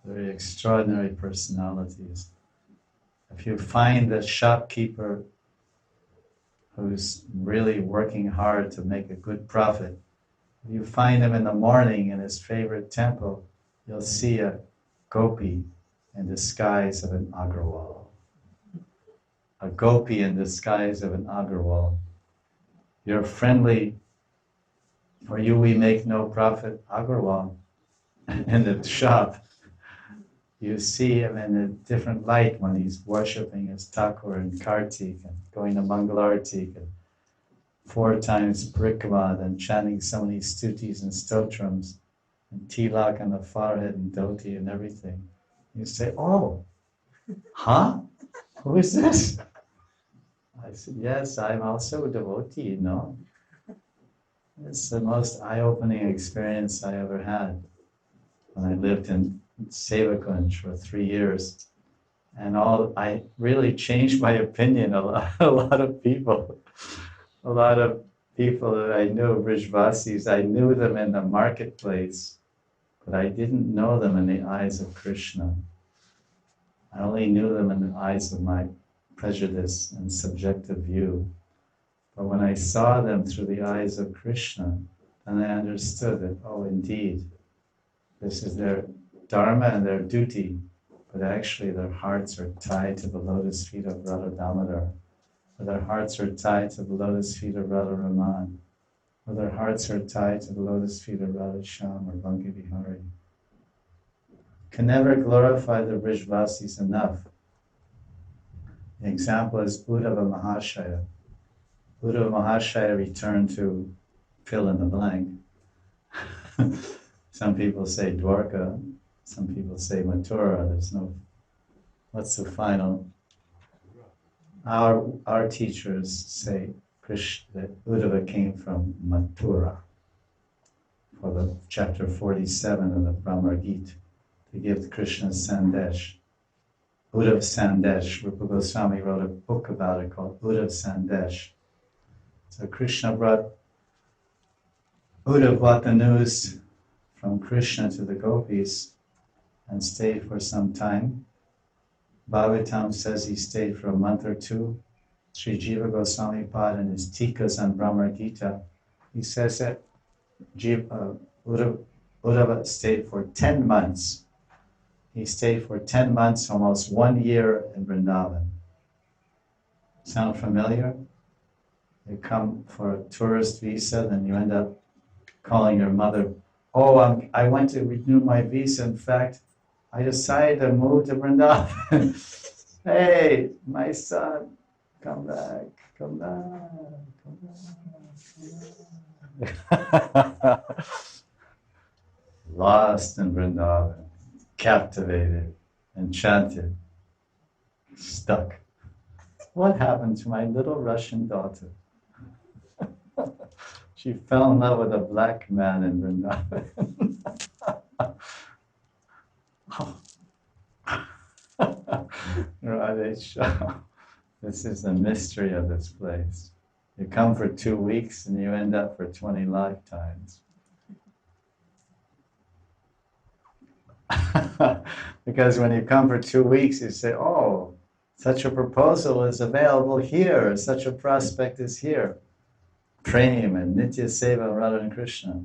very extraordinary personalities. If you find the shopkeeper who's really working hard to make a good profit, if you find him in the morning in his favorite temple, you'll see a gopi in disguise of an Agrawal. A gopi in disguise of an Agrawal. You're friendly, for you we make no profit, Agrawal, in the shop. You see him in a different light when he's worshipping his Thakur and Kartik and going to Mangalartik and 4 times Parikramad and chanting so many stutis and stotrams and tilak on the forehead and dhoti and everything. You say, oh, huh? Who is this? I said, yes, I'm also a devotee, you know. It's the most eye-opening experience I ever had when I lived in Sevakunj for 3 years. And I really changed my opinion. A lot of people that I knew, Vrishvasis, I knew them in the marketplace, but I didn't know them in the eyes of Krishna. I only knew them in the eyes of my prejudice and subjective view. But when I saw them through the eyes of Krishna, then I understood that, oh, indeed, this is their dharma and their duty, but actually their hearts are tied to the lotus feet of Radha Damodar, or their hearts are tied to the lotus feet of Radha Raman, or their hearts are tied to the lotus feet of Radha Shyam or Banki Bihari. Can never glorify the Vrishvasis enough. The example is Uddhava Mahashaya. Uddhava Mahashaya returned to fill in the blank. Some people say Dwarka, some people say Mathura. There's no, what's the final? Our teachers say that Uddhava came from Mathura for the chapter 47 of the Brahma Gita to give Krishna's Sandesh. Uddhav Sandesh. Rupa Goswami wrote a book about it called Uddhav Sandesh. So Krishna brought the news from Krishna to the gopis and stayed for some time. Bhagavatam says he stayed for a month or 2. Sri Jiva Goswami Pad in his Tikas on Brahma Gita, he says that Uddhava stayed for 10 months. He stayed for 10 months, almost 1 year in Vrindavan. Sound familiar? You come for a tourist visa, then you end up calling your mother, oh, I went to renew my visa. In fact, I decided to move to Vrindavan. Hey, my son, come back, come back, come back. Lost in Vrindavan, captivated, enchanted, stuck. What happened to my little Russian daughter? She fell in love with a black man in Vrindavan. Radhe, this is the mystery of this place. You come for 2 weeks and you end up for 20 lifetimes. Because when you come for 2 weeks, you say, oh, such a proposal is available here, such a prospect is here. Prem and Nitya Seva, Radha and Krishna.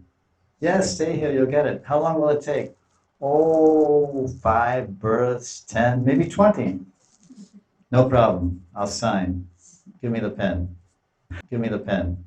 Yes, stay here, you'll get it. How long will it take? Oh, 5 births, 10, maybe 20. No problem, I'll sign. Give me the pen. Give me the pen.